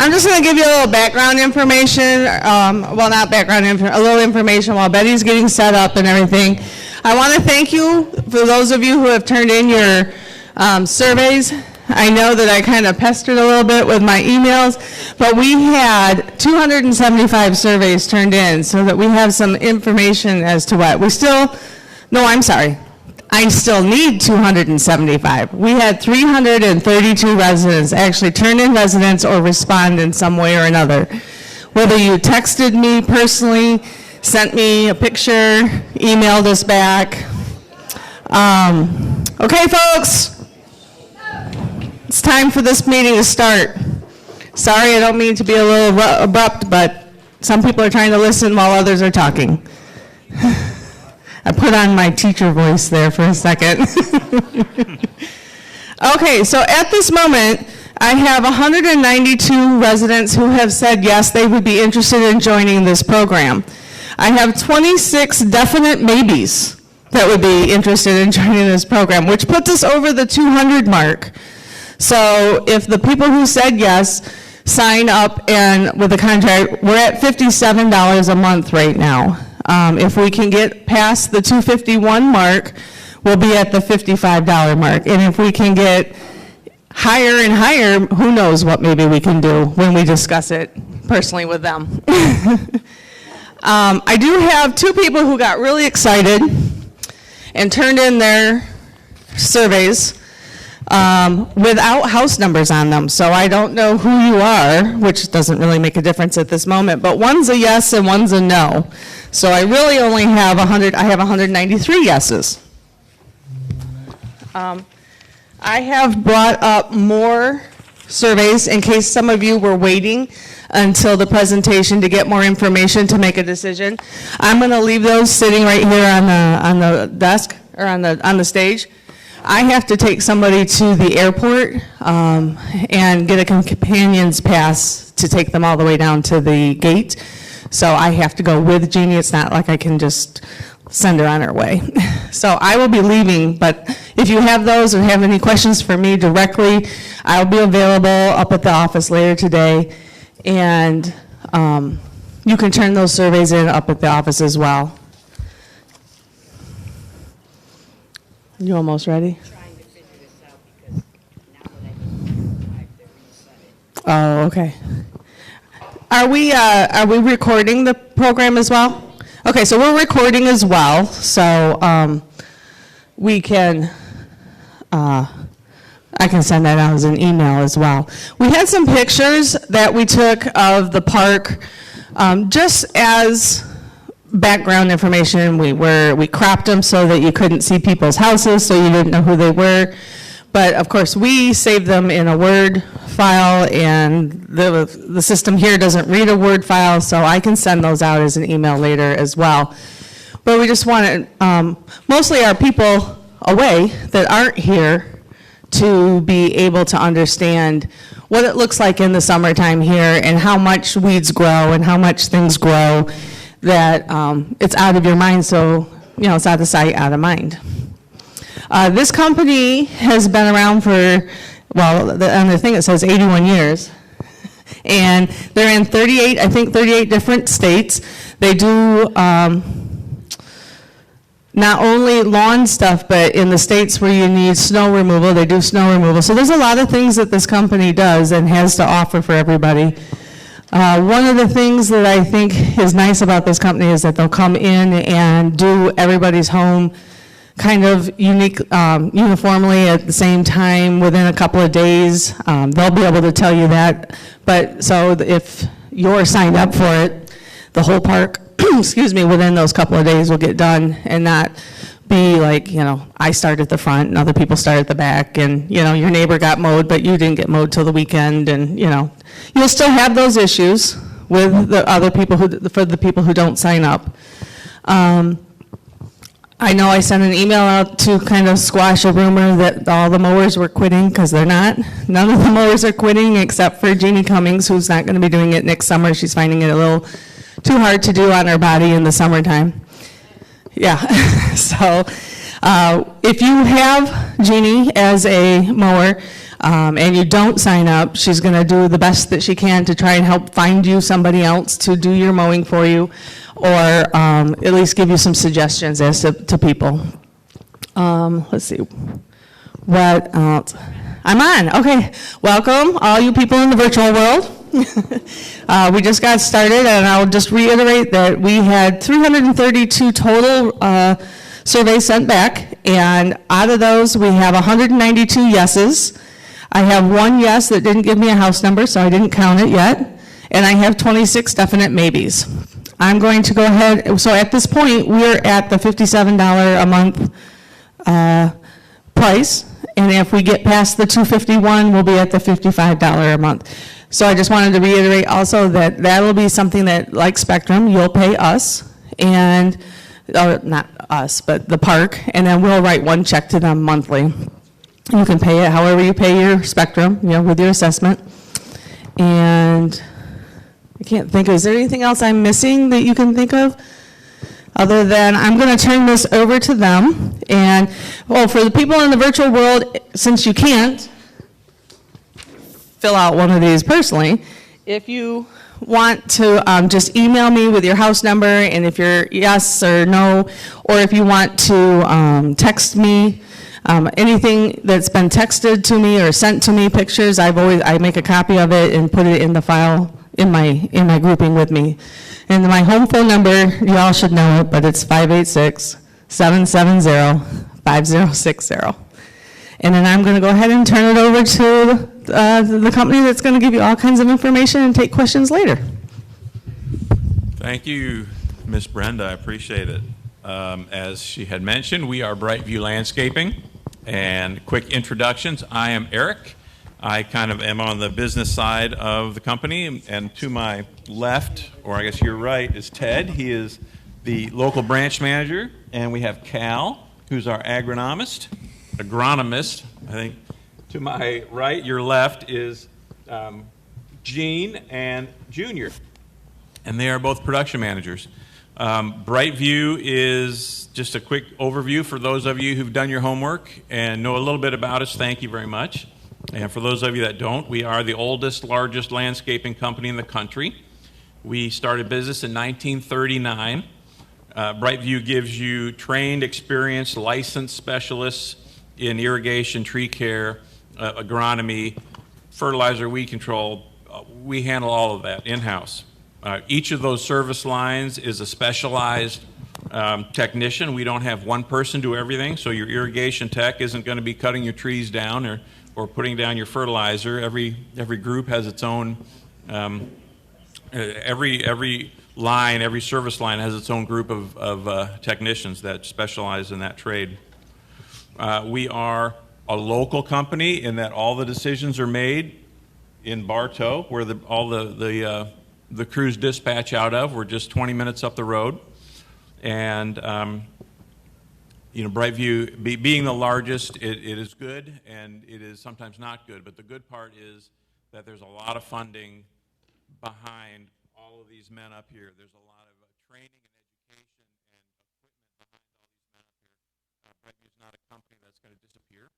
I'm just going to give you a little background information, well, not background information, a little information while Betty's getting set up and everything. I want to thank you for those of you who have turned in your surveys. I know that I kind of pestered a little bit with my emails, but we had 275 surveys turned in so that we have some information as to what. I still need 275. We had 332 residents actually turn in residents or respond in some way or another. Whether you texted me personally, sent me a picture, emailed us back. Okay, folks. It's time for this meeting to start. Sorry, I don't mean to be a little abrupt, but some people are trying to listen while others are talking. I put on my teacher voice there for a second. Okay, so at this moment, I have 192 residents who have said yes, they would be interested in joining this program. I have 26 definite maybes that would be interested in joining this program, which puts us over the 200 mark. So if the people who said yes sign up and with the contract, we're at $57 a month right now. If we can get past the 251 mark, we'll be at the $55 mark. And if we can get higher and higher, who knows what maybe we can do when we discuss it personally with them. I do have two people who got really excited and turned in their surveys without house numbers on them. So I don't know who you are, which doesn't really make a difference at this moment, but one's a yes and one's a no. So I really only have 193 yeses. I have brought up more surveys in case some of you were waiting until the presentation to get more information to make a decision. I'm going to leave those sitting right here on the desk or on the stage. I have to take somebody to the airport and get a companion's pass to take them all the way down to the gate. So I have to go with Jeannie. It's not like I can just send her on her way. So I will be leaving, but if you have those or have any questions for me directly, I'll be available up at the office later today. And you can turn those surveys in up at the office as well. You almost ready? I'm trying to figure this out because now that I can I've Oh, okay. Are we recording the program as well? Okay, so we're recording as well, so we can, I can send that out as an email as well. We had some pictures that we took of the park just as background information. We cropped them so that you couldn't see people's houses, so you didn't know who they were. But of course, we saved them in a Word file, and the system here doesn't read a Word file, so I can send those out as an email later as well. But we just wanted, mostly our people away that aren't here to be able to understand what it looks like in the summertime here and how much weeds grow and how much things grow, that it's out of your mind, so it's out of sight, out of mind. This company has been around for, well, on the thing it says 81 years. And they're in 38 different states. They do not only lawn stuff, but in the states where you need snow removal, they do snow removal. So there's a lot of things that this company does and has to offer for everybody. One of the things that I think is nice about this company is that they'll come in and do everybody's home kind of uniformly at the same time within a couple of days. They'll be able to tell you that. But so if you're signed up for it, the whole park, excuse me, within those couple of days will get done and not be like, I start at the front and other people start at the back and, your neighbor got mowed, but you didn't get mowed till the weekend. And, you'll still have those issues with the other people for the people who don't sign up. I know I sent an email out to kind of squash a rumor that all the mowers were quitting, because they're not. None of the mowers are quitting except for Jeannie Cummings, who's not going to be doing it next summer. She's finding it a little too hard to do on her body in the summertime. Yeah, so if you have Jeannie as a mower, and you don't sign up, she's going to do the best that she can to try and help find you somebody else to do your mowing for you, or at least give you some suggestions as to people. Let's see. What else? I'm on. Okay. Welcome, all you people in the virtual world. We just got started, and I'll just reiterate that we had 332 total surveys sent back, and out of those, we have 192 yeses. I have one yes that didn't give me a house number, so I didn't count it yet, and I have 26 definite maybes. I'm going to go ahead, so at this point, we're at the $57 a month price, and if we get past the $251, we'll be at the $55 a month. So I just wanted to reiterate also that that'll be something that, like Spectrum, you'll pay us, and, or not us, but the park, and then we'll write one check to them monthly. You can pay it however you pay your Spectrum, you know, with your assessment. And I can't think, is there anything else I'm missing that you can think of? Other than I'm going to turn this over to them. And, well, for the people in the virtual world, since you can't fill out one of these personally, if you want to just email me with your house number, and if you're yes or no, or if you want to text me, anything that's been texted to me or sent to me, pictures, I make a copy of it and put it in the file in my grouping with me. And my home phone number, y'all should know it, but it's 586-770-5060. And then I'm going to go ahead and turn it over to the company that's going to give you all kinds of information and take questions later. Thank you, Miss Brenda. I appreciate it. As she had mentioned, we are Brightview Landscaping. And quick introductions. I am Eric. I kind of am on the business side of the company, and to my left, or I guess your right, is Ted. He is the local branch manager, and we have Cal, who's our agronomist, I think. To my right, your left, is Gene and Junior, and they are both production managers. Brightview is just a quick overview for those of you who've done your homework and know a little bit about us. Thank you very much. And for those of you that don't, we are the oldest, largest landscaping company in the country. We started business in 1939. Brightview gives you trained, experienced, licensed specialists in irrigation, tree care, agronomy, fertilizer, weed control. We handle all of that in-house. Each of those service lines is a specialized technician. We don't have one person do everything, so your irrigation tech isn't going to be cutting your trees down or putting down your fertilizer. Every group has its own, every line, every service line has its own group of technicians that specialize in that trade. We are a local company in that all the decisions are made in Bartow, where all the crews dispatch out of. We're just 20 minutes up the road. And you know, Brightview, being the largest, it is good, and it is sometimes not good. But the good part is that there's a lot of funding behind all of these men up here. There's a lot of training and education and equipment behind all these men up here. Brightview is not a company that's going to disappear.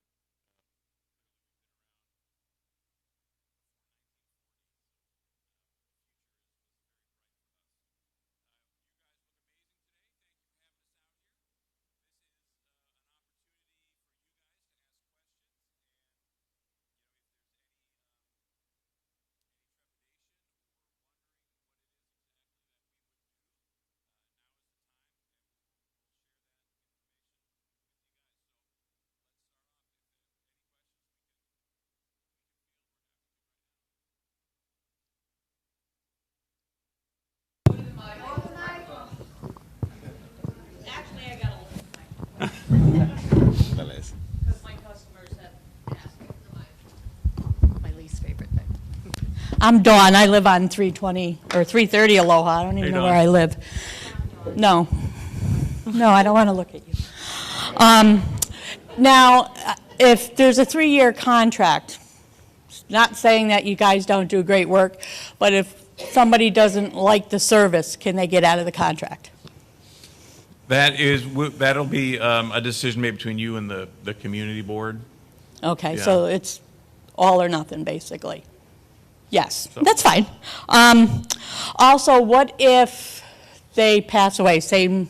Actually, I got a list. Because my customers have asked me for my least favorite thing. I'm Dawn. I live on 320 or 330 Aloha. I don't even Hey, know Dawn. where I live. No, I don't want to look at you. Now, if there's a 3-year contract, not saying that you guys don't do great work, but if somebody doesn't like the service, can they get out of the contract? That'll be a decision made between you and the community board. Okay, Yeah. so it's all or nothing, basically. Yes, that's fine. Also, what if they pass away, say,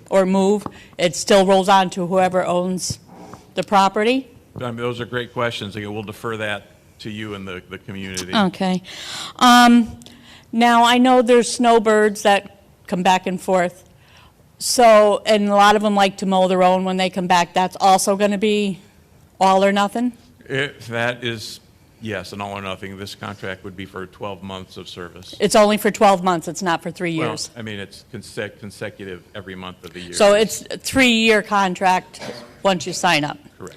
or move, it still rolls on to whoever owns the property? I mean, those are great questions. Again, we'll defer that to you and the community. Okay. Now, I know there's snowbirds that come back and forth. So, and a lot of them like to mow their own when they come back. That's also going to be all or nothing? That is, yes, an all or nothing. This contract would be for 12 months of service. It's only for 12 months. It's not for 3 Well, years. I mean, it's consecutive every month of the year. So it's a 3-year contract once you sign up. Correct.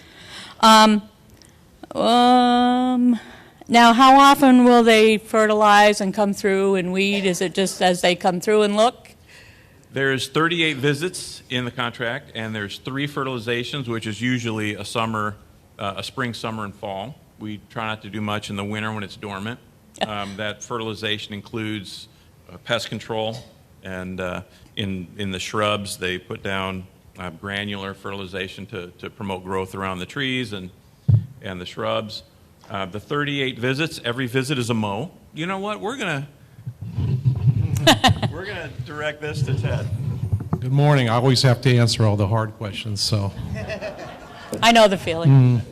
Now, how often will they fertilize and come through and weed? Is it just as they come through and look? There's 38 visits in the contract, and there's 3 fertilizations, which is usually a spring, summer, and fall. We try not to do much in the winter when it's dormant. That fertilization includes pest control, and in the shrubs, they put down granular fertilization to promote growth around the trees and the shrubs. The 38 visits, every visit is a mow. You know what? We're gonna direct this to Ted. Good morning. I always have to answer all the hard questions, so. I know the feeling.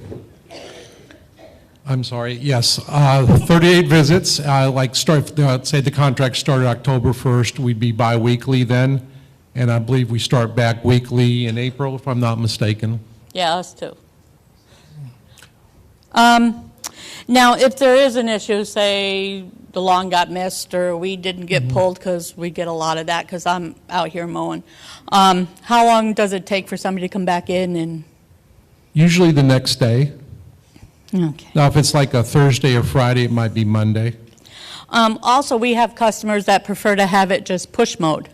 I'm sorry. Yes, 38 visits. Say the contract started October 1st, we'd be bi-weekly then, and I believe we start back weekly in April, if I'm not mistaken. Yeah, us too. Now, if there is an issue, say the lawn got missed or we didn't get pulled, because we get a lot of that because I'm out here mowing, how long does it take for somebody to come back in? And Usually the next day. okay. Now, if it's like a Thursday or Friday, it might be Monday. Also, we have customers that prefer to have it just push mowed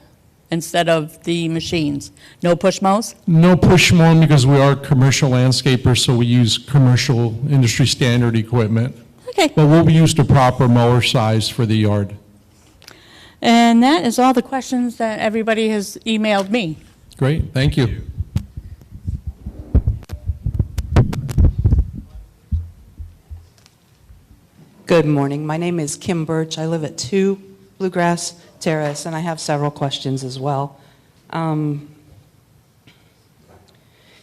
instead of the machines. No push mows? No push mowing because we are commercial landscapers, so we use commercial industry standard equipment. Okay. But we'll use the proper mower size for the yard. And that is all the questions that everybody has emailed me. Great, thank you. Good morning. My name is Kim Birch. I live at 2 Bluegrass Terrace, and I have several questions as well.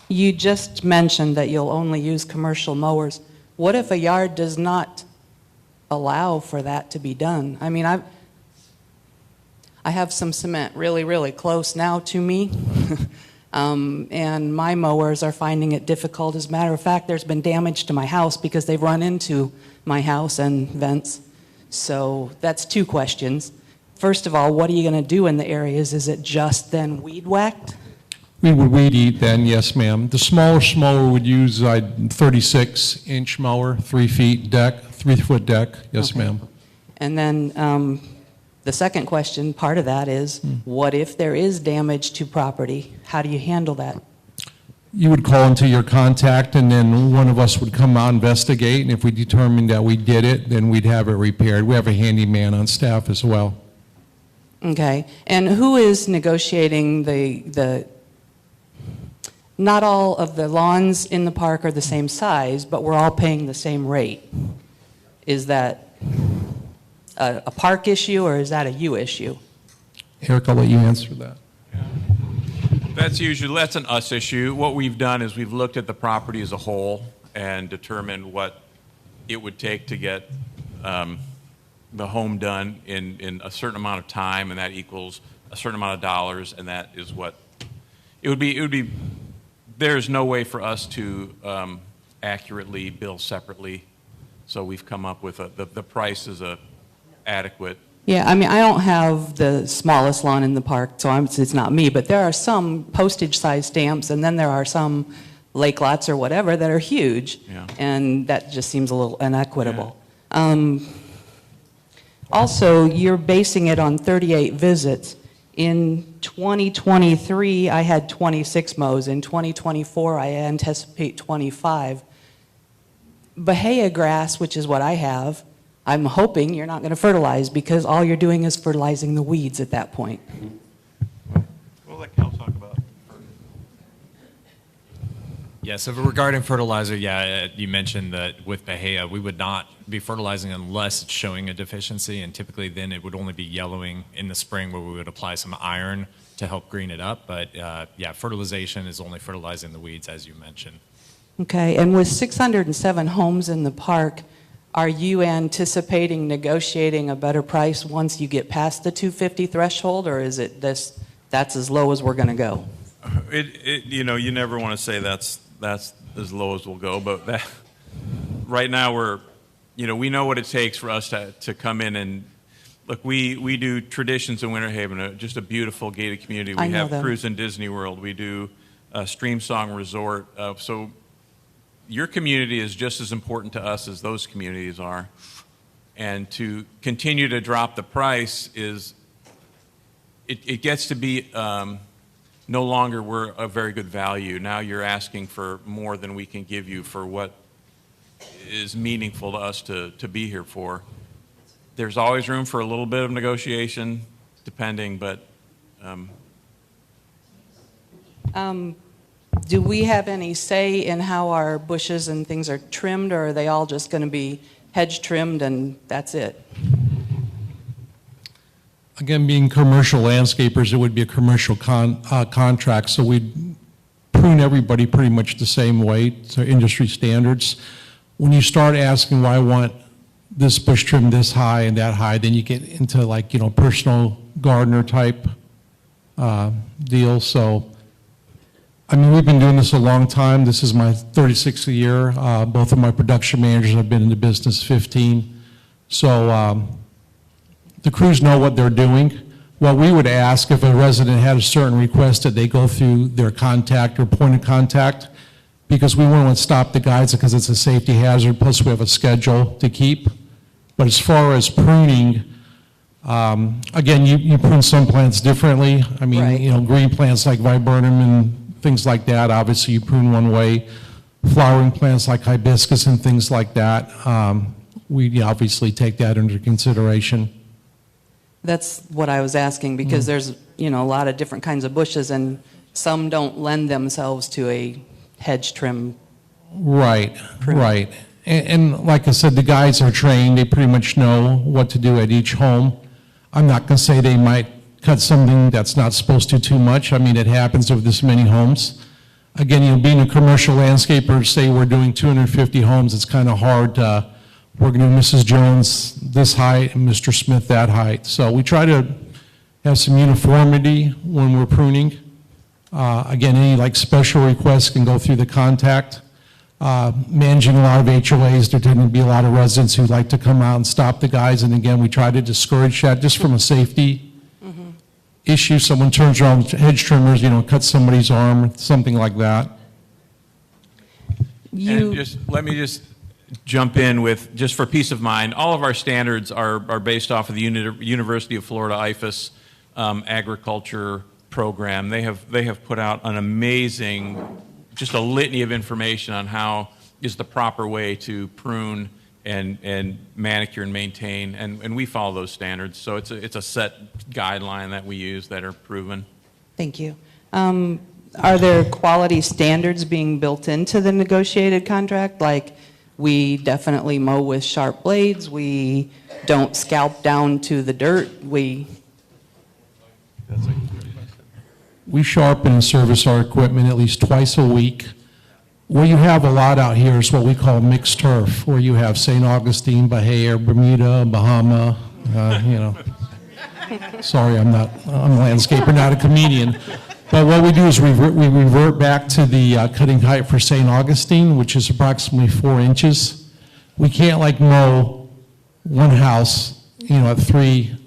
You just mentioned that you'll only use commercial mowers. What if a yard does not allow for that to be done? I mean, I have some cement really, really close now to me, and my mowers are finding it difficult. As a matter of fact, there's been damage to my house because they've run into my house and vents. So that's 2 questions. First of all, what are you going to do in the areas? Is it just then weed whacked? We would weed eat then, yes, ma'am. The smallest mower would use a 36-inch mower, 3 feet deck, 3-foot deck, yes, Okay. ma'am. And then the second question, part of that is, what if there is damage to property? How do you handle that? You would call into your contact, and then one of us would come out, investigate, and if we determined that we did it, then we'd have it repaired. We have a handyman on staff as well. Okay. And who is negotiating not all of the lawns in the park are the same size, but we're all paying the same rate. Is that a park issue, or is that a you issue? Eric, I'll let you answer that. That's an us issue. What we've done is we've looked at the property as a whole and determined what it would take to get the home done in a certain amount of time, and that equals a certain amount of dollars, and that is what it would be. There's no way for us to accurately bill separately, so we've come up with the price is adequate. Yeah, I mean, I don't have the smallest lawn in the park, so it's not me, but there are some postage-size stamps, and then there are some lake lots or whatever that are huge, Yeah. and that just seems a little inequitable. Also, you're basing it on 38 visits. In 2023, I had 26 mows. In 2024, I anticipate 25. Bahia grass, which is what I have, I'm hoping you're not going to fertilize, because all you're doing is fertilizing the weeds at that point. We'll let Cal talk about it. Yeah, so regarding fertilizer, you mentioned that with Bahia, we would not be fertilizing unless it's showing a deficiency, and typically then it would only be yellowing in the spring where we would apply some iron to help green it up. But fertilization is only fertilizing the weeds, as you mentioned. Okay, and with 607 homes in the park, are you anticipating negotiating a better price once you get past the 250 threshold, or is it that's as low as we're going to go? You never want to say that's as low as we'll go, but right now we know what it takes for us to come in and look. We do Traditions in Winter Haven, just a beautiful gated community. We have Cruise in Disney World. We do Stream Song Resort. So your community is just as important to us as those communities are, and to continue to drop the price it gets to be. No longer we're a very good value. Now you're asking for more than we can give you for what is meaningful to us to be here for. There's always room for a little bit of negotiation, depending, but. Do we have any say in how our bushes and things are trimmed, or are they all just going to be hedge trimmed and that's it? Again, being commercial landscapers, it would be a commercial contract, so we'd prune everybody pretty much the same way to industry standards. When you start asking why I want this bush trimmed this high and that high, then you get into personal gardener type deal. So, I mean, we've been doing this a long time. This is my 36th year. Both of my production managers have been in the business 15. So, the crews know what they're doing. What we would ask if a resident had a certain request that they go through their contact or point of contact, because we want to stop the guides because it's a safety hazard, plus we have a schedule to keep. But as far as pruning, again, you prune some plants differently. I mean, right. Green plants like viburnum and things like that, obviously you prune one way. Flowering plants like hibiscus and things like that, we obviously take that under consideration. That's what I was asking, because there's, a lot of different kinds of bushes, and some don't lend themselves to a hedge trim. Right, right. And like I said, the guys are trained. They pretty much know what to do at each home. I'm not going to say they might cut something that's not supposed to too much. I mean, it happens with this many homes. Again, being a commercial landscaper, say we're doing 250 homes, it's kind of hard to, we're going to do Mrs. Jones this height and Mr. Smith that height. So we try to have some uniformity when we're pruning. Again, any special requests can go through the contact. Managing a lot of HOAs, there tend to be a lot of residents who like to come out and stop the guys. And again, we try to discourage that just from a safety issue. Someone turns around with hedge trimmers, cuts somebody's arm, something like that. And let me jump in with, just for peace of mind, all of our standards are based off of the University of Florida IFAS agriculture program. They have put out an amazing, just a litany of information on how is the proper way to prune and manicure and maintain, and we follow those standards. So it's a set guideline that we use that are proven. Thank you. Are there quality standards being built into the negotiated contract? Like, we definitely mow with sharp blades, we don't scalp down to the dirt, we sharpen and service our equipment at least twice a week. What you have a lot out here is what we call mixed turf, where you have St. Augustine, Bahia, Bermuda, Bahama, Sorry, I'm a landscaper, not a comedian. But what we do is we revert back to the cutting height for St. Augustine, which is approximately 4 inches. We can't mow one house, at 3,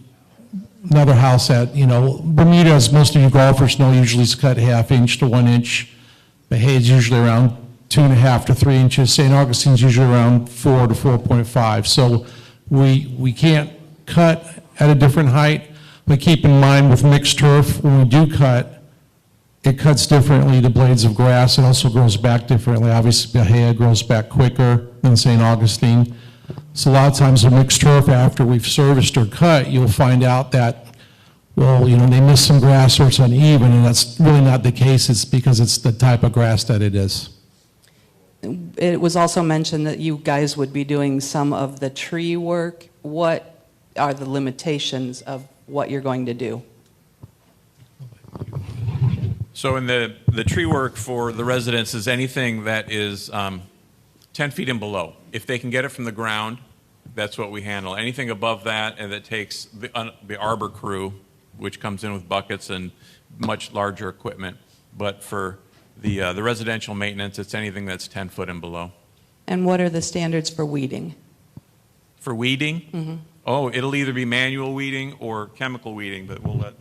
another house at, Bermuda, as most of you golfers know, usually is cut 1/2 inch to 1 inch. Bahia is usually around 2.5 to 3 inches. St. Augustine's usually around 4 to 4.5. So we can't cut at a different height, but keep in mind with mixed turf, when we do cut, it cuts differently, the blades of grass. It also grows back differently. Obviously, Bahia grows back quicker than St. Augustine. So a lot of times with mixed turf, after we've serviced or cut, you'll find out that, they missed some grass or it's uneven, and that's really not the case. It's because it's the type of grass that it is. It was also mentioned that you guys would be doing some of the tree work. What are the limitations of what you're going to do? So in the tree work for the residents is anything that is 10 feet and below. If they can get it from the ground, that's what we handle. Anything above that, and that takes the arbor crew, which comes in with buckets and much larger equipment. But for the residential maintenance, it's anything that's 10 foot and below. And what are the standards for weeding? For weeding? Mm-hmm. Oh, it'll either be manual weeding or chemical weeding, but we'll let...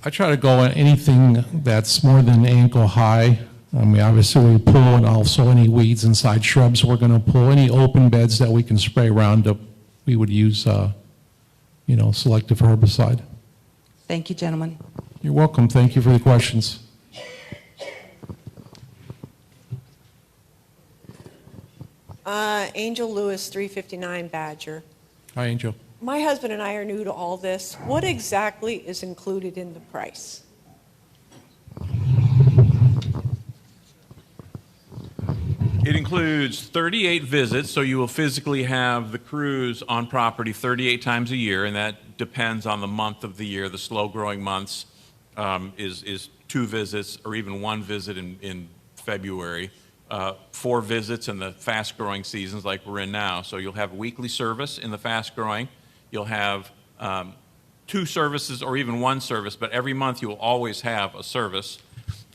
I try to go on anything that's more than ankle high. I mean, obviously we pull, and also any weeds inside shrubs we're going to pull. Any open beds that we can spray Roundup, we would use, selective herbicide. Thank you, gentlemen. You're welcome. Thank you for the questions. Angel Lewis, 359 Badger. Hi, Angel. My husband and I are new to all this. What exactly is included in the price? It includes 38 visits, so you will physically have the crews on property 38 times a year, and that depends on the month of the year. The slow-growing months is 2 visits or even 1 visit in February. 4 visits in the fast-growing seasons like we're in now. So you'll have weekly service in the fast-growing. You'll have 2 services or even 1 service, but every month you will always have a service.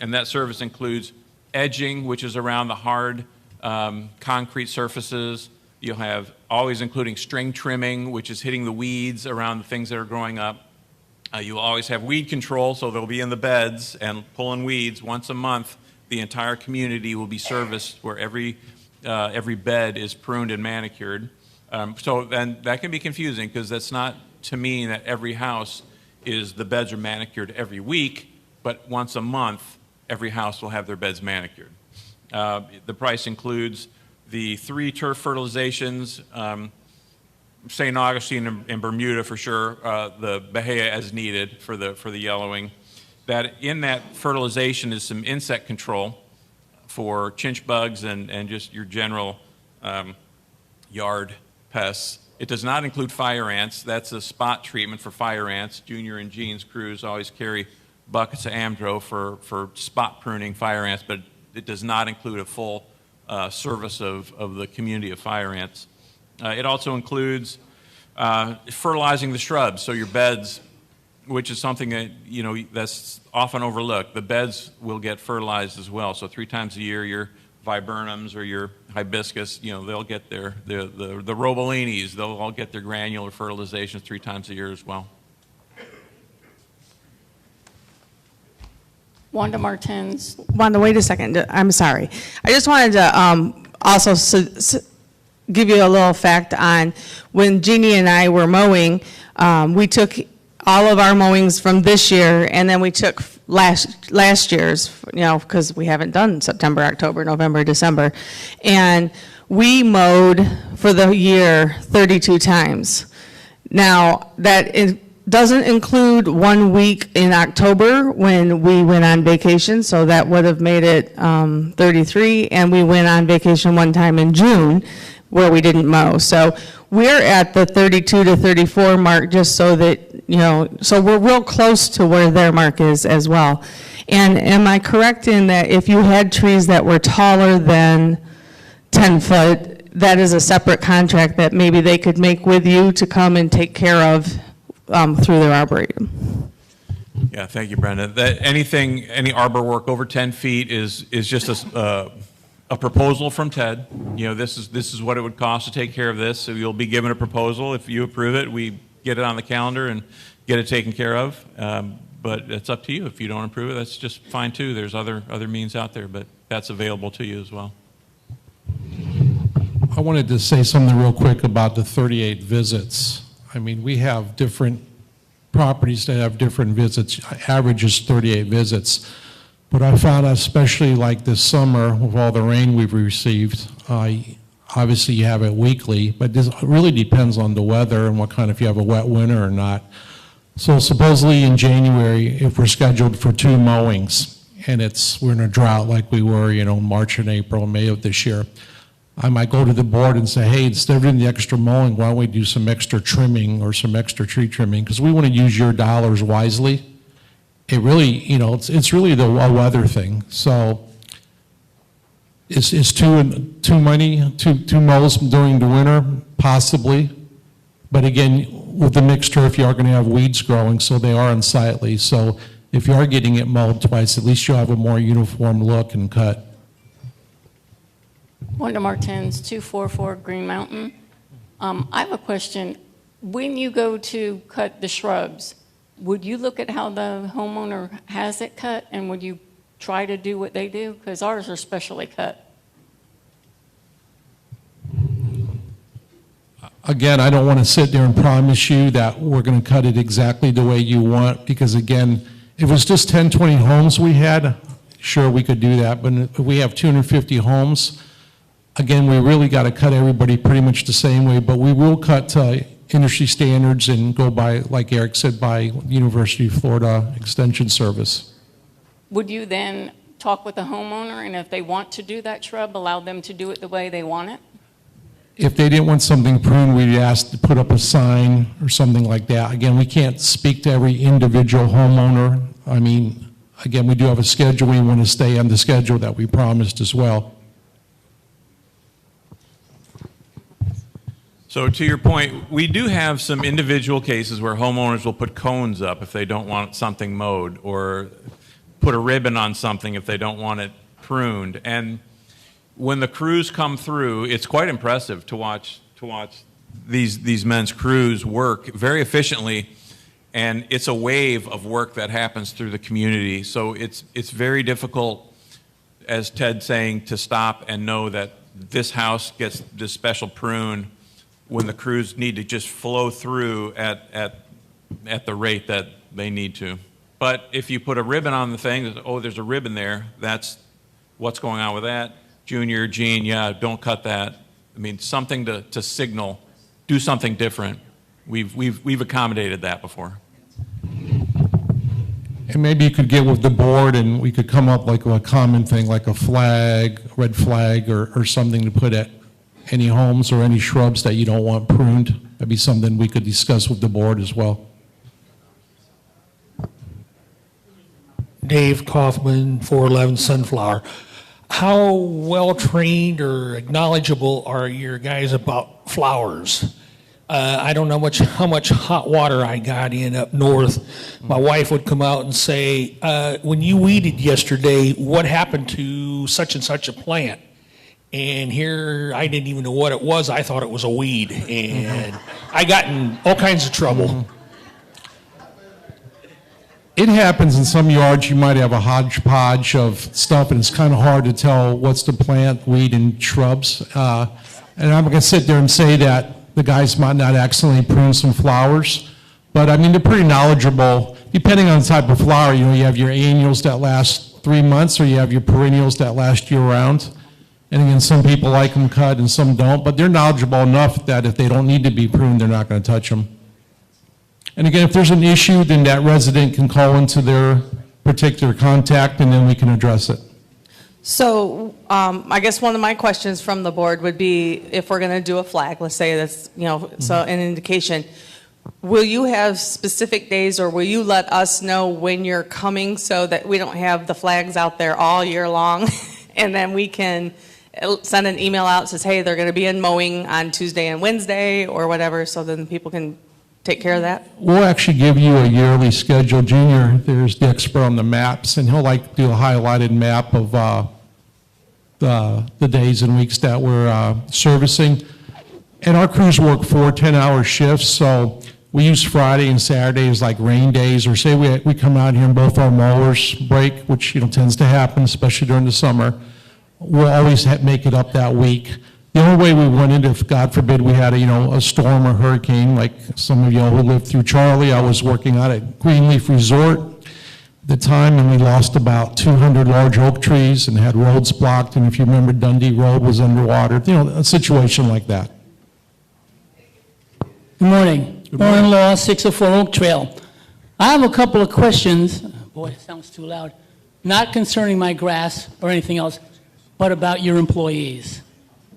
And that service includes edging, which is around the hard concrete surfaces. You'll have always including string trimming, which is hitting the weeds around the things that are growing up. You'll always have weed control, so they'll be in the beds and pulling weeds once a month. The entire community will be serviced where every bed is pruned and manicured. So then that can be confusing because that's not to mean that every house the beds are manicured every week, but once a month, every house will have their beds manicured. The price includes the 3 turf fertilizations, St. Augustine and Bermuda for sure, the Bahia as needed for the yellowing. That in that fertilization is some insect control for chinch bugs and just your general yard pests. It does not include fire ants. That's a spot treatment for fire ants. Junior and Jean's crews always carry buckets of Amdro for spot pruning fire ants, but it does not include a full service of the community of fire ants. It also includes fertilizing the shrubs, so your beds, which is something that, that's often overlooked. The beds will get fertilized as well. So 3 times a year, your viburnums or your hibiscus, they'll get the robolinis, they'll all get their granular fertilizations 3 times a year as well. Wanda Martins. Wanda, wait a second. I'm sorry. I just wanted to also give you a little fact on when Jeannie and I were mowing. We took all of our mowings from this year, and then we took last year's, because we haven't done September, October, November, December. And we mowed for the year 32 times. Now, that doesn't include 1 week in October when we went on vacation, so that would have made it 33, and we went on vacation 1 time in June where we didn't mow. So we're at the 32 to 34 mark, just so that, so we're real close to where their mark is as well. And am I correct in that if you had trees that were taller than 10 foot, that is a separate contract that maybe they could make with you to come and take care of through their arboretum? Yeah, thank you, Brenda. Any arbor work over 10 feet is just a proposal from Ted. This is what it would cost to take care of this. So you'll be given a proposal. If you approve it, we get it on the calendar and get it taken care of. But it's up to you. If you don't approve it, that's just fine too. There's other means out there, but that's available to you as well. I wanted to say something real quick about the 38 visits. I mean, we have different properties that have different visits. Average is 38 visits. But I found, especially like this summer, with all the rain we've received, obviously you have it weekly, but this really depends on the weather and if you have a wet winter or not. So supposedly in January, if we're scheduled for 2 mowings, and we're in a drought like we were, March and April, May of this year, I might go to the board and say, hey, instead of doing the extra mowing, why don't we do some extra trimming or some extra tree trimming? Because we want to use your dollars wisely. It really, it's really a weather thing. So is too mows during the winter? Possibly. But again, with the mixed turf, you are going to have weeds growing, so they are unsightly. So if you are getting it mowed twice, at least you'll have a more uniform look and cut. Wanda Martins, 244 Green Mountain. I have a question. When you go to cut the shrubs, would you look at how the homeowner has it cut, and would you try to do what they do? Because ours are specially cut. Again, I don't want to sit there and promise you that we're going to cut it exactly the way you want, because again, if it was just 10, 20 homes we had, sure, we could do that. But if we have 250 homes, again, we really got to cut everybody pretty much the same way, but we will cut to industry standards and go by, like Eric said, by University of Florida Extension Service. Would you then talk with the homeowner, and if they want to do that shrub, allow them to do it the way they want it? If they didn't want something pruned, we'd ask to put up a sign or something like that. Again, we can't speak to every individual homeowner. I mean, again, we do have a schedule. We want to stay on the schedule that we promised as well. So to your point, we do have some individual cases where homeowners will put cones up if they don't want something mowed, or put a ribbon on something if they don't want it pruned. And when the crews come through, it's quite impressive to watch these men's crews work very efficiently, and it's a wave of work that happens through the community. So it's very difficult, as Ted's saying, to stop and know that this house gets this special prune when the crews need to just flow through at the rate that they need to. But if you put a ribbon on the thing, oh, there's a ribbon there, that's what's going on with that. Junior, Gene, yeah, don't cut that. I mean, something to signal, do something different. We've accommodated that before. And maybe you could get with the board and we could come up like a common thing, like a flag, red flag, or something to put at any homes or any shrubs that you don't want pruned. That'd be something we could discuss with the board as well. Dave Kaufman, 411 Sunflower. How well-trained or knowledgeable are your guys about flowers? I don't know how much hot water I got in up north. My wife would come out and say, when you weeded yesterday, what happened to such and such a plant? And here, I didn't even know what it was. I thought it was a weed. And I got in all kinds of trouble. It happens in some yards. You might have a hodgepodge of stuff, and it's kind of hard to tell what's the plant, weed, and shrubs. And I'm going to sit there and say that the guys might not accidentally prune some flowers, but I mean, they're pretty knowledgeable. Depending on the type of flower, you have your annuals that last 3 months, or you have your perennials that last year-round. And again, some people like them cut and some don't, but they're knowledgeable enough that if they don't need to be pruned, they're not going to touch them. And again, if there's an issue, then that resident can call into their particular contact, and then we can address it. So I guess one of my questions from the board would be, if we're going to do a flag, let's say that's, so an indication, will you have specific days, or will you let us know when you're coming so that we don't have the flags out there all year long? And then we can send an email out that says, hey, they're going to be in mowing on Tuesday and Wednesday or whatever, so then people can take care of that? We'll actually give you a yearly schedule. Junior, there's the expert on the maps, and he'll do a highlighted map of the days and weeks that we're servicing. And our crews work 4 10-hour shifts, so we use Friday and Saturday as like rain days, or say we come out here and both our mowers break, which tends to happen, especially during the summer. We'll always make it up that week. The only way we went into, if God forbid we had a storm or hurricane, like some of y'all who lived through Charlie, I was working out at Greenleaf Resort at the time, and we lost about 200 large oak trees and had roads blocked, and if you remember, Dundee Road was underwater, a situation like that. Good morning. Lauren Law, 604 Oak Trail. I have a couple of questions. Boy, it sounds too loud. not concerning my grass or anything else, but about your employees.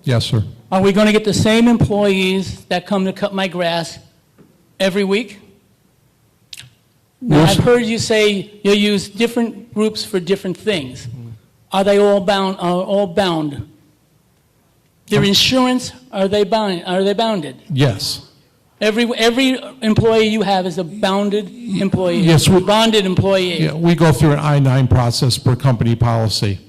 Yes, sir. Are we going to get the same employees that come to cut my grass every week? Now, Yes. I've heard you say you'll use different groups for different things. Are they all bound? Are all bound? Their insurance, are they bound? Are they bounded? Yes. Every employee you have is a bounded employee. Yes, we- bonded employee. Yeah, we go through an I-9 process per company policy.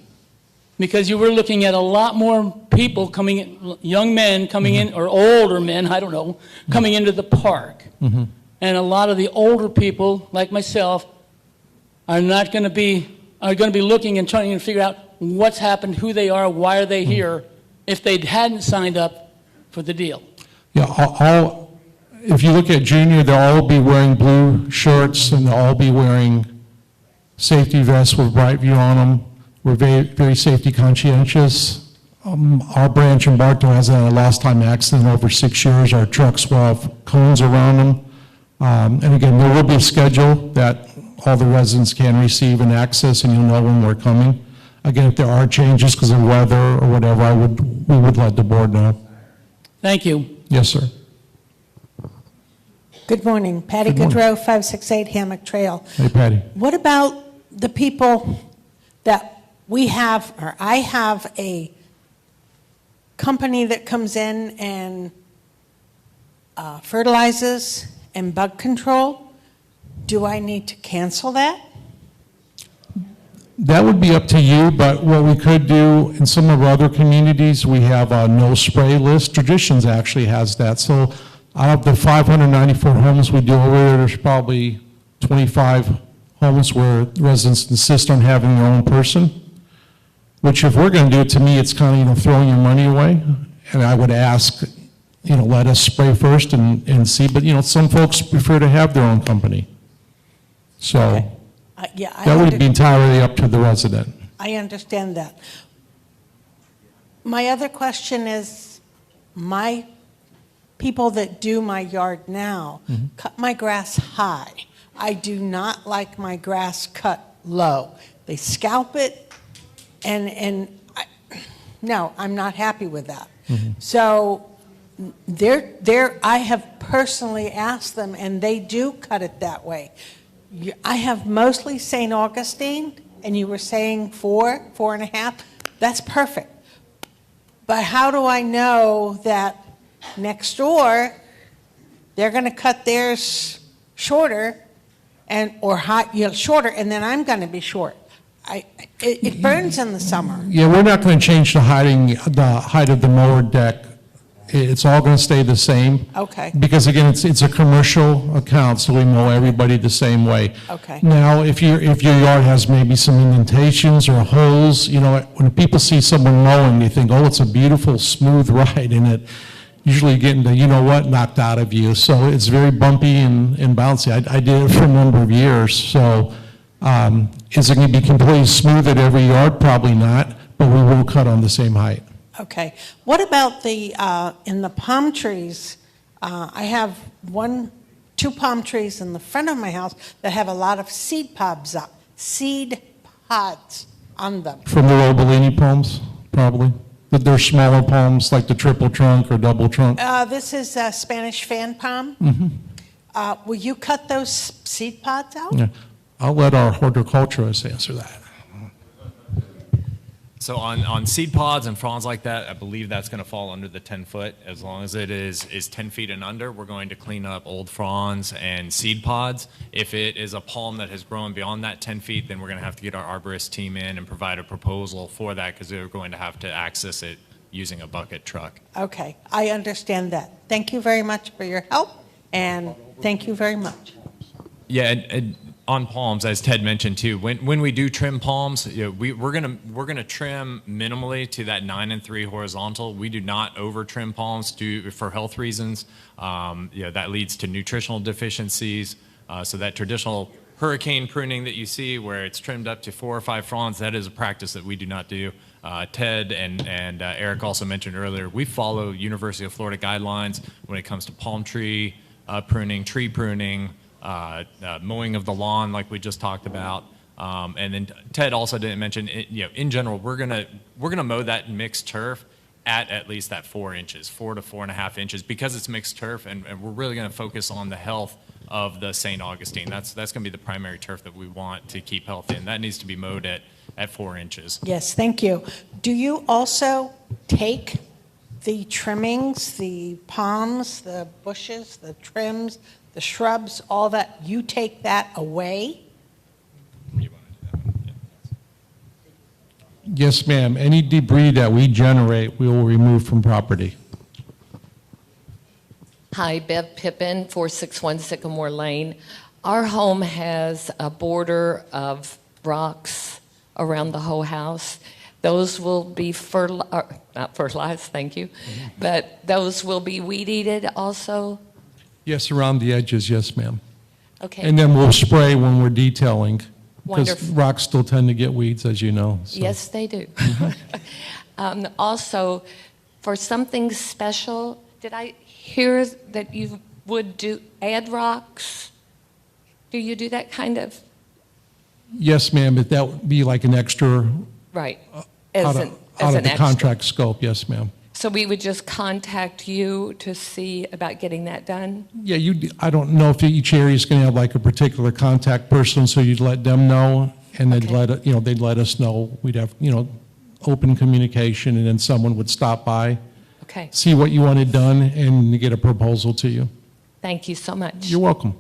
Because you were looking at a lot more people coming in, young men coming in, or older men, I don't know, coming into the park. And a lot of the older people, like myself, are not going to be looking and trying to figure out what's happened, who they are, why are they here, if they hadn't signed up for the deal. Yeah, if you look at junior, they'll all be wearing blue shirts and they'll all be wearing safety vests with Brightview on them. We're very, very safety conscientious. Our branch in Bartow has had a lost time accident over 6 years. Our trucks will have cones around them. And again, there will be a schedule that all the residents can receive and access, and you'll know when we're coming. Again, if there are changes because of weather or whatever, we would let the board know. Thank you. Yes, sir. Good morning. Patty Good morning. Goodrow, 568 Hammock Trail. Hey, Patty. What about the people that we have, or I have a company that comes in and fertilizes and bug control? Do I need to cancel that? That would be up to you, but what we could do in some of our other communities, we have a no spray list. Traditions actually has that. So out of the 594 homes we do over there, there's probably 25 homes where residents insist on having their own person, which if we're going to do it, to me, it's kind of, throwing your money away. And I would ask, let us spray first and see. But, some folks prefer to have their own company. So Yeah, that would be entirely up to the resident. I understand that. My other question is, my people that do my yard now cut my grass high. I do not like my grass cut low. They scalp it, and no, I'm not happy with that. So I have personally asked them, and they do cut it that way. I have mostly St. Augustine, and you were saying 4.5. That's perfect. But how do I know that next door they're going to cut theirs shorter, shorter, and then I'm going to be short? It burns in the summer. Yeah, we're not going to change the height of the mower deck. It's all going to stay the same. Okay. Because again, it's a commercial account, so we mow everybody the same way. Okay. Now, if your yard has maybe some indentations or holes, when people see someone mowing, they think, oh, it's a beautiful, smooth ride, and it usually getting the, knocked out of you. So it's very bumpy and bouncy. I did it for a number of years. So is it going to be completely smooth at every yard? Probably not, but we will cut on the same height. Okay. What about in the palm trees? I have 2 palm trees in the front of my house that have a lot of seed pods on them. From the Robolini palms, probably. But they're smaller palms, like the triple trunk or double trunk. This is a Spanish fan palm. Will you cut those seed pods out? Yeah. I'll let our horticulturist answer that. So on seed pods and fronds like that, I believe that's going to fall under the 10-foot. As long as it is 10 feet and under, we're going to clean up old fronds and seed pods. If it is a palm that has grown beyond that 10 feet, then we're going to have to get our arborist team in and provide a proposal for that, because we're going to have to access it using a bucket truck. Okay, I understand that. Thank you very much for your help, and thank you very much. Yeah, and on palms, as Ted mentioned too, when we do trim palms, we're gonna trim minimally to that 9 3 horizontal. We do not over trim palms for health reasons. That leads to nutritional deficiencies. So that traditional hurricane pruning that you see, where it's trimmed up to 4 or 5 fronds, that is a practice that we do not do. Ted and Eric also mentioned earlier, we follow University of Florida guidelines when it comes to palm tree pruning, tree pruning. Mowing of the lawn, like we just talked about. And then Ted also didn't mention, in general, we're gonna mow that mixed turf at least that 4 inches, 4 to 4.5 inches, because it's mixed turf, and we're really gonna focus on the health of the St. Augustine. That's gonna be the primary turf that we want to keep healthy, and that needs to be mowed at 4 inches. Yes, thank you. Do you also take the trimmings, the palms, the bushes, the trims, the shrubs, all that, you take that away? Yes, ma'am. Any debris that we generate, we will remove from property. Hi, Bev Pippin, 461 Sycamore Lane. Our home has a border of rocks around the whole house. Those will be not fertilized, thank you, but those will be weed eated also? Yes, around the edges, yes, ma'am. Okay. And then we'll spray when we're detailing, because Wonderful. rocks still tend to get weeds, as you know. so. Yes, they do. Also, for something special, did I hear that you would add rocks? Do you do that kind of? Yes, ma'am, but that would be like an extra Right. out As of an the extra. contract scope, yes, ma'am. So we would just contact you to see about getting that done? Yeah, I don't know if each area is going to have like a particular contact person, so you'd let them know, and they'd Okay. they'd let us know. We'd have, open communication, and then someone would stop by, Okay. see what you wanted done, and get a proposal to you. Thank you so much. You're welcome.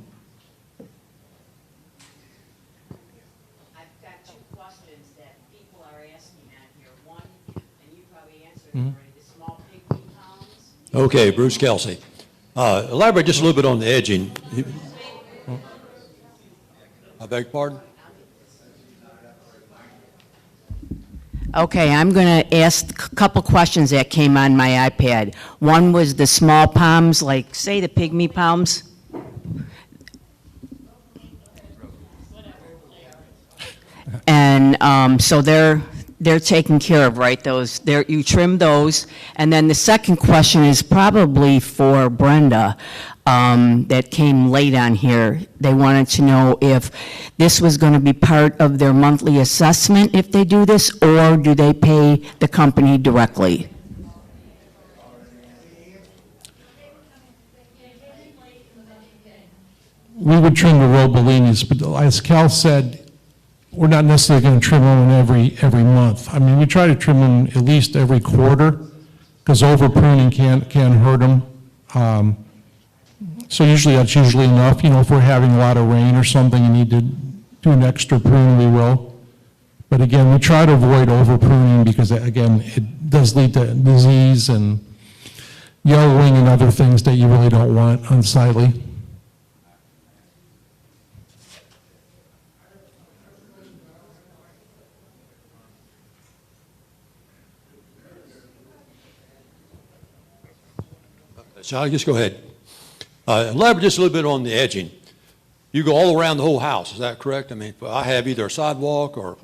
I've got two questions that people are asking out here. One, and you probably answered already, the small pygmy palms. Okay, Bruce Kelsey. Elaborate just a little bit on the edging. I beg your pardon? Okay, I'm going to ask a couple questions that came on my iPad. One was the small palms, like, say, the pygmy palms. And so they're taken care of, right? You trim those. And then the second question is probably for Brenda, that came late on here. They wanted to know if this was going to be part of their monthly assessment if they do this, or do they pay the company directly? We would trim the robolinis, but as Cal said, we're not necessarily going to trim them every month. I mean, we try to trim them at least every quarter, because over pruning can hurt them. So usually that's usually enough. If we're having a lot of rain or something and need to do an extra prune, we will. But again, we try to avoid over pruning, because again, it does lead to disease and yellowing and other things that you really don't want unsightly. So I'll just go ahead. Elaborate just a little bit on the edging. You go all around the whole house, is that correct? I mean, I have either a sidewalk or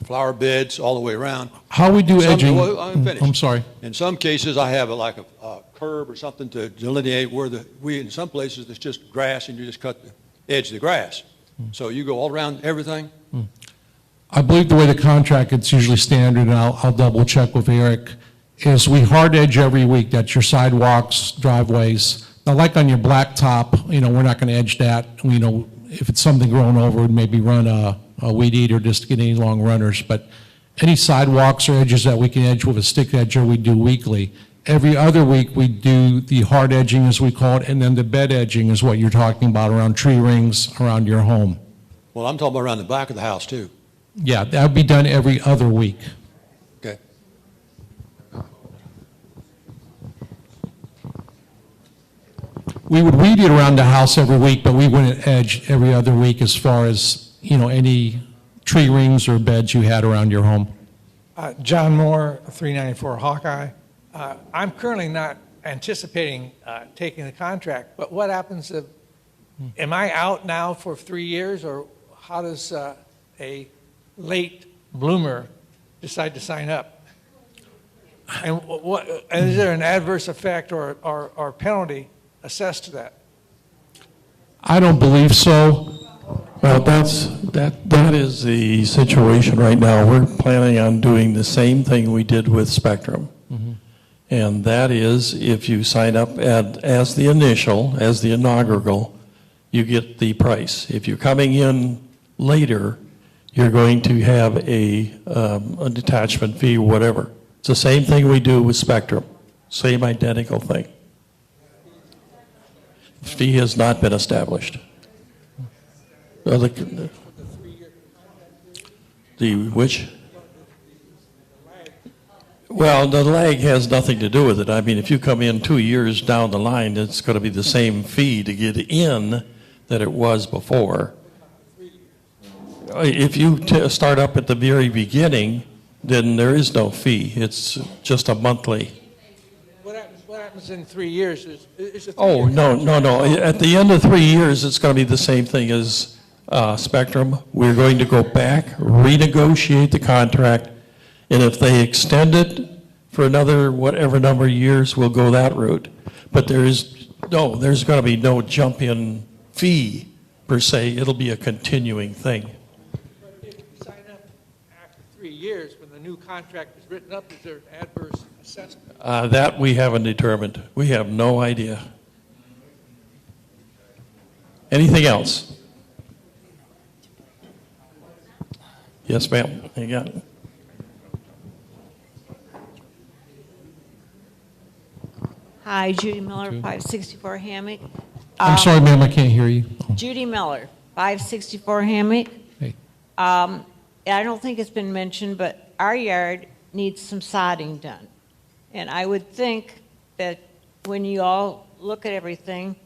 flower beds all the way around. How we do edging? Well, I'm finished. I'm sorry. In some cases, I have like a curb or something to delineate where in some places, it's just grass and you just cut the edge of the grass. So you go all around everything? I believe the way the contract, it's usually standard, and I'll double check with Eric, is we hard edge every week. That's your sidewalks, driveways. Now, like on your blacktop, we're not going to edge that. If it's something growing over, we'd maybe run a weed eater just to get any long runners. But any sidewalks or edges that we can edge with a stick edger, we do weekly. Every other week, we do the hard edging, as we call it, and then the bed edging is what you're talking about, around tree rings around your home. Well, I'm talking about around the back of the house, too. Yeah, that would be done every other week. Okay. We would weed it around the house every week, but we wouldn't edge every other week as far as, any tree rings or beds you had around your home. John Moore, 394 Hawkeye. I'm currently not anticipating taking the contract, but what happens if, am I out now for 3 years, or how does a late bloomer decide to sign up? And is there an adverse effect or penalty assessed to that? I don't believe so. Well, that is the situation right now. We're planning on doing the same thing we did with Spectrum. And that is, if you sign up as the inaugural, you get the price. If you're coming in later, you're going to have a detachment fee, whatever. It's the same thing we do with Spectrum. Same identical thing. Fee has not been established. The which? Well, the lag has nothing to do with it. I mean, if you come in 2 years down the line, it's going to be the same fee to get in that it was before. If you start up at the very beginning, then there is no fee. It's just a monthly. What happens in 3 years is a Oh, no. At the end of 3 years, it's going to be the same thing as Spectrum. We're going to go back, renegotiate the contract, and if they extend it for another whatever number of years, we'll go that route. But there's going to be no jump-in fee per se. It'll be a continuing thing. But if you sign up after 3 years, when the new contract is written up, is there an adverse assessment? That we haven't determined. We have no idea. Anything else? Yes, ma'am. You got it. Hi, Judy Miller, 564 Hammock. I'm sorry, ma'am, I can't hear you. Judy Miller, 564 Hammock. Hey. I don't think it's been mentioned, but our yard needs some sodding done. And I would think that when you all look at everything,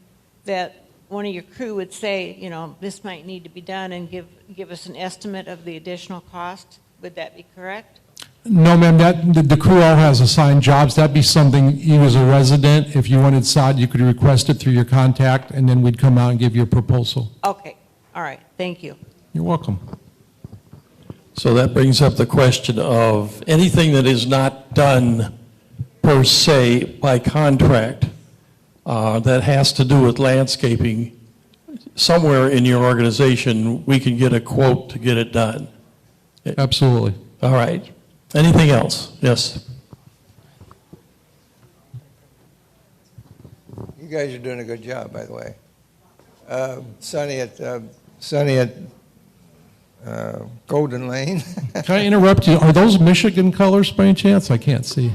that one of your crew would say, you know, this might need to be done and give us an estimate of the additional cost. Would that be correct? No, ma'am, the crew all has assigned jobs. That'd be something, you as a resident, if you wanted sod, you could request it through your contact, and then we'd come out and give you a proposal. Okay, all right, thank you. You're welcome. So that brings up the question of anything that is not done per se by contract that has to do with landscaping. Somewhere in your organization, we can get a quote to get it done. Absolutely. All right. Anything else? Yes. You guys are doing a good job, by the way. Sunny at Golden Lane. Can I interrupt you? Are those Michigan colors by any chance? I can't see.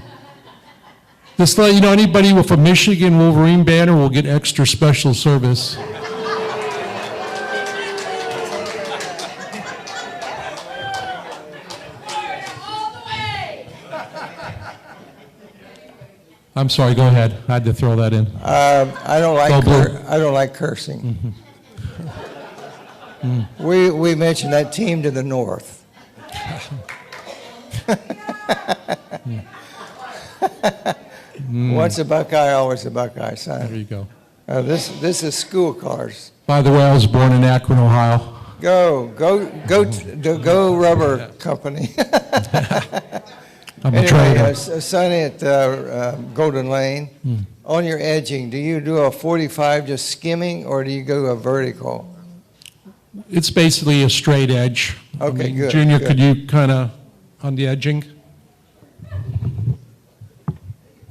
Just to let you know, anybody with a Michigan Wolverine banner will get extra special service. I'm sorry, go ahead. I had to throw that in. I don't like cursing. We mentioned that team to the north. Once a Buckeye, always a Buckeye, son. There you go. This is school cars. By the way, I was born in Akron, Ohio. Go Rubber Company. I'm a trader. Sonny at Golden Lane. On your edging, do you do a 45 just skimming, or do you go a vertical? It's basically a straight edge. Okay, good. Junior, good. could you kind of on the edging?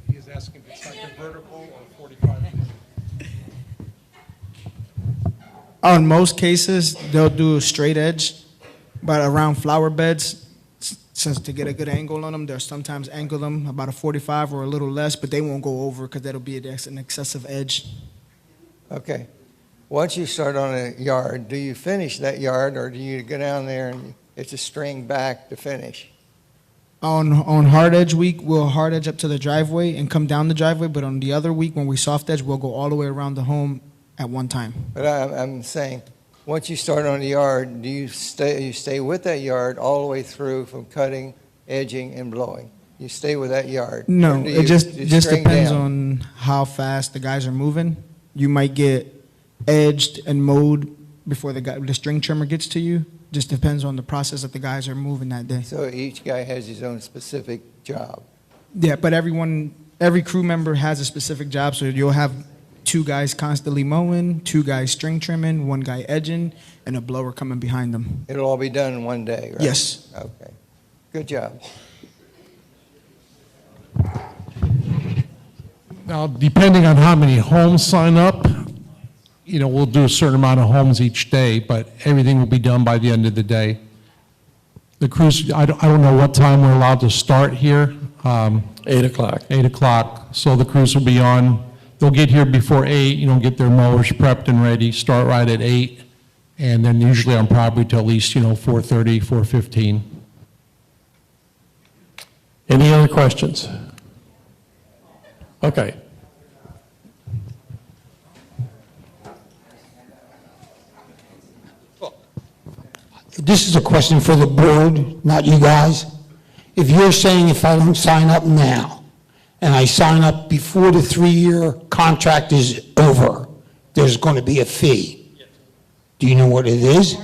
He's asking if it's like a vertical or 45. On most cases, they'll do a straight edge, but around flower beds, since to get a good angle on them, they'll sometimes angle them about a 45 or a little less, but they won't go over because that'll be an excessive edge. Okay. Once you start on a yard, do you finish that yard, or do you go down there and it's a string back to finish? On hard edge week, we'll hard edge up to the driveway and come down the driveway, but on the other week, when we soft edge, we'll go all the way around the home at one time. But I'm saying, once you start on the yard, do you stay with that yard all the way through from cutting, edging, and blowing? You stay with that yard? No, do it you just string depends down? on how fast the guys are moving. You might get edged and mowed before the string trimmer gets to you. Just depends on the process that the guys are moving that day. So each guy has his own specific job. Yeah, but every crew member has a specific job, so you'll have 2 guys constantly mowing, 2 guys string trimming, 1 guy edging, and a blower coming behind them. It'll all be done in one day, right? Yes. Okay. Good job. Now, depending on how many homes sign up, we'll do a certain amount of homes each day, but everything will be done by the end of the day. The crews, I don't know what time we're allowed to start here. 8 o'clock. 8 o'clock. So the crews will be on, they'll get here before 8, get their mowers prepped and ready, start right at 8, and then usually on property till at least, 4:30, 4:15. Any other questions? Okay. This is a question for the board, not you guys. If you're saying if I don't sign up now, and I sign up before the 3-year contract is over, there's going to be a fee. Do you know what it is?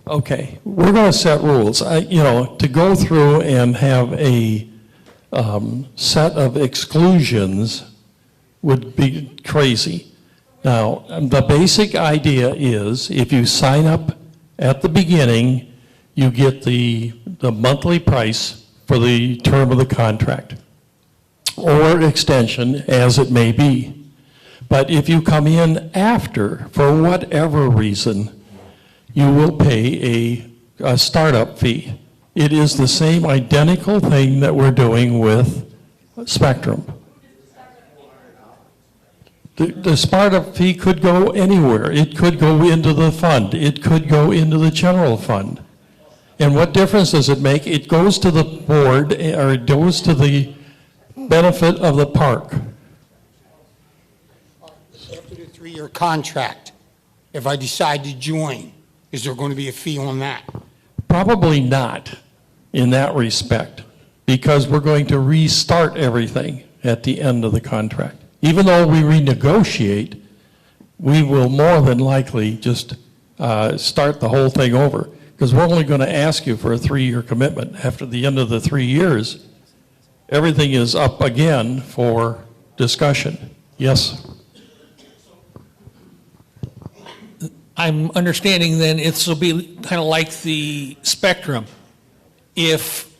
Okay, we're going to set rules. To go through and have a set of exclusions would be crazy. Now, the basic idea is if you sign up at the beginning, you get the monthly price for the term of the contract or extension as it may be. But if you come in after, for whatever reason, you will pay a startup fee. It is the same identical thing that we're doing with Spectrum. The startup fee could go anywhere. It could go into the fund. It could go into the general fund. And what difference does it make? It goes to the board, or it goes to the benefit of the park. After the 3-year contract, if I decide to join, is there going to be a fee on that? Probably not in that respect, because we're going to restart everything at the end of the contract. Even though we renegotiate, we will more than likely just start the whole thing over, because we're only going to ask you for a 3-year commitment. After the end of the 3 years, everything is up again for discussion. Yes? I'm understanding then it'll be kind of like the Spectrum. If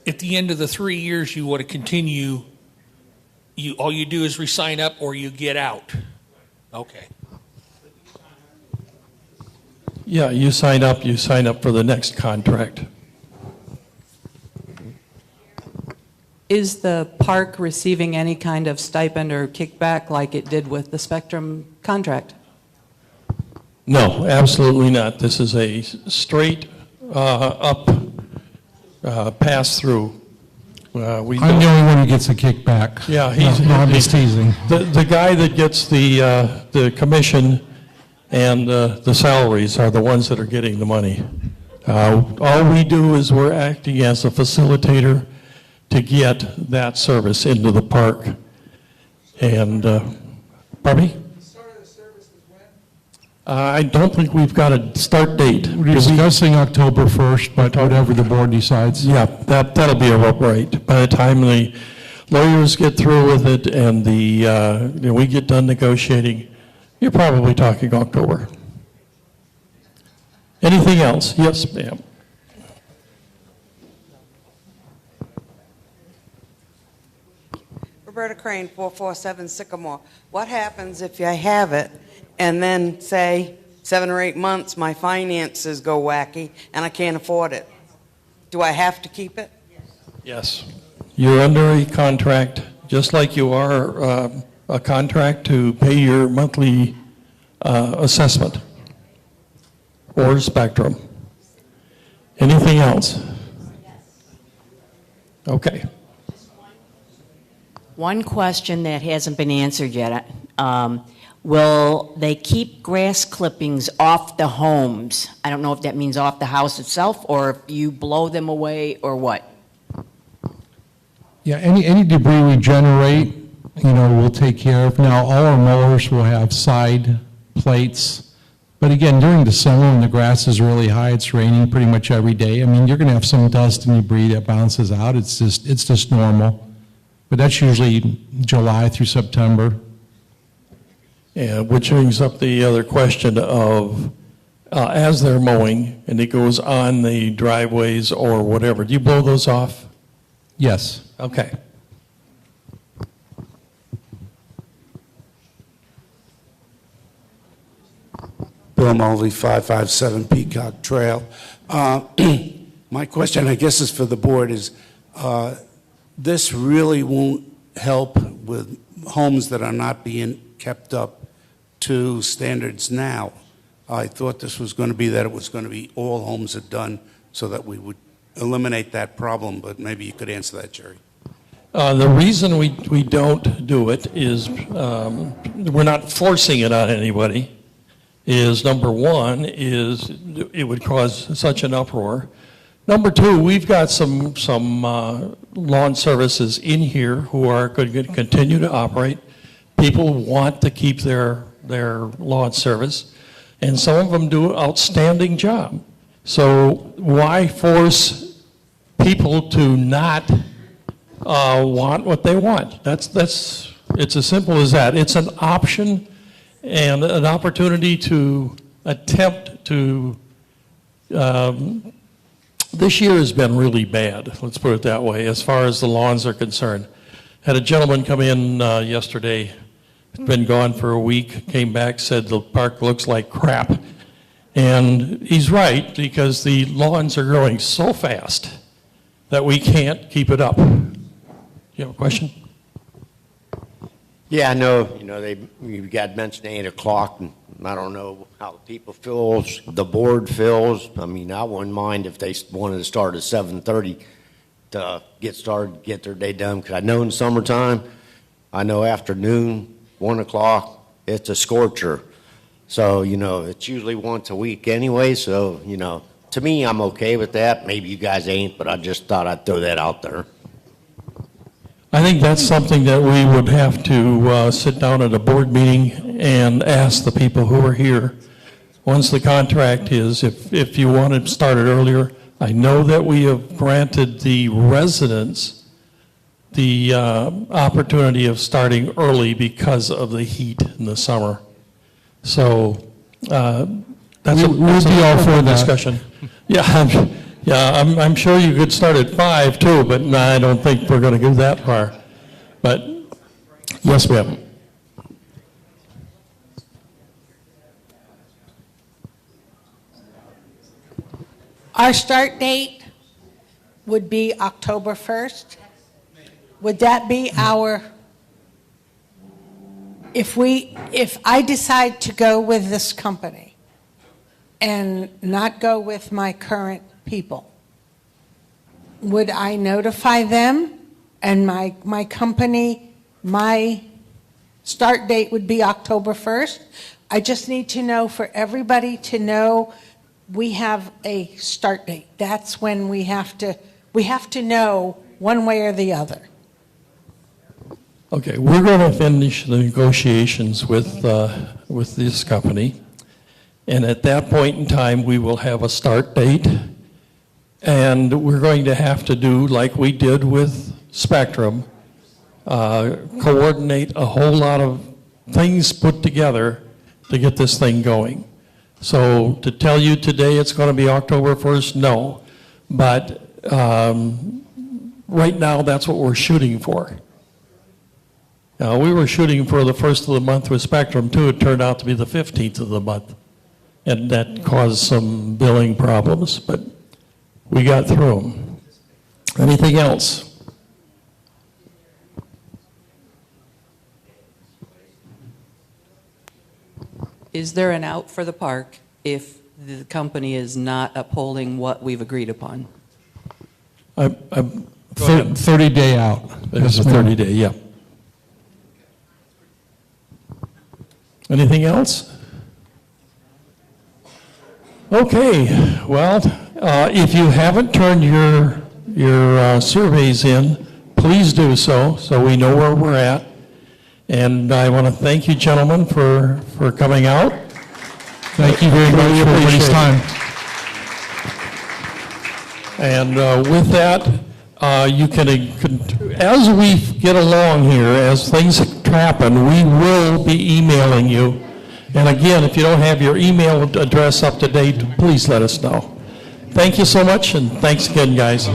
at the end of the 3 years you want to continue, all you do is re-sign up or you get out. Okay. Yeah, you sign up for the next contract. Is the park receiving any kind of stipend or kickback like it did with the Spectrum contract? No, absolutely not. This is a straight up pass-through. I'm the only one who gets a kickback. Yeah, I'm just teasing. The guy that gets the commission and the salaries are the ones that are getting the money. All we do is we're acting as a facilitator to get that service into the park. And, pardon me? I don't think we've got a start date. We're discussing October 1st, but whatever the board decides. Yeah, that'll be about right. By the time the lawyers get through with it and we get done negotiating, you're probably talking October. Anything else? Yes, ma'am. Roberta Crane, 447 Sycamore. What happens if I have it and then, say, 7 or 8 months, my finances go wacky and I can't afford it? Do I have to keep it? Yes. You're under a contract, just like you are a contract to pay your monthly assessment or Spectrum. Anything else? Okay. One question that hasn't been answered yet. Will they keep grass clippings off the homes? I don't know if that means off the house itself or if you blow them away or what. Yeah, any debris we generate, we'll take care of. Now, all our mowers will have side plates, But again, during the summer, when the grass is really high, it's raining pretty much every day. I mean, you're going to have some dust and debris that bounces out. It's just normal. But that's usually July through September. Yeah, which brings up the other question of, as they're mowing and it goes on the driveways or whatever, do you blow those off? Yes. Okay. Bill Mulvey, 557 Peacock Trail. My question, I guess, is for the board is, this really won't help with homes that are not being kept up to standards now. I thought this was going to be that it was going to be all homes are done so that we would eliminate that problem, but maybe you could answer that, Jerry. The reason we don't do it is we're not forcing it on anybody. Is number one is it would cause such an uproar. Number two, we've got some lawn services in here who are going to continue to operate. People want to keep their lawn service, and some of them do an outstanding job. So why force people to not want what they want? It's as simple as that. It's an option and an opportunity to attempt to, this year has been really bad, let's put it that way, as far as the lawns are concerned. Had a gentleman come in yesterday, been gone for a week, came back, said the park looks like crap. And he's right, because the lawns are growing so fast that we can't keep it up. You have a question? Yeah, I know, you got mentioned 8 o'clock, and I don't know how the people feels, the board feels. I mean, I wouldn't mind if they wanted to start at 7:30 to get started, get their day done, because I know in summertime, I know afternoon, 1 o'clock, it's a scorcher. So, it's usually once a week anyway, so, to me, I'm okay with that. Maybe you guys ain't, but I just thought I'd throw that out there. I think that's something that we would have to sit down at a board meeting and ask the people who are here. Once the contract is, if you want to start it earlier, I know that we have granted the residents the opportunity of starting early because of the heat in the summer. So that's we'll be all for that discussion. I'm sure you could start at 5 too, but no, I don't think we're going to go that far. But yes, ma'am. Our start date would be October 1st. Would that be our, if I decide to go with this company and not go with my current people, would I notify them and my company, my start date would be October 1st? I just need to know for everybody to know we have a start date. That's when we have to know one way or the other. Okay, we're going to finish the negotiations with this company, and at that point in time, we will have a start date, and we're going to have to do like we did with Spectrum, coordinate a whole lot of things put together to get this thing going. So to tell you today it's going to be October 1st, no, but right now that's what we're shooting for. We were shooting for the first of the month with Spectrum, too. It turned out to be the 15th of the month, and that caused some billing problems, but we got through them. Anything else? Is there an out for the park if the company is not upholding what we've agreed upon? 30-day out. There's a 30-day, yeah. Anything else? Okay, well, if you haven't turned your surveys in, please do so we know where we're at. And I want to thank you, gentlemen, for coming out. Thank you very much for everybody's time. And with that, you can, as we get along here, as things happen, we will be emailing you. And again, if you don't have your email address up to date, please let us know. Thank you so much, and thanks again, guys.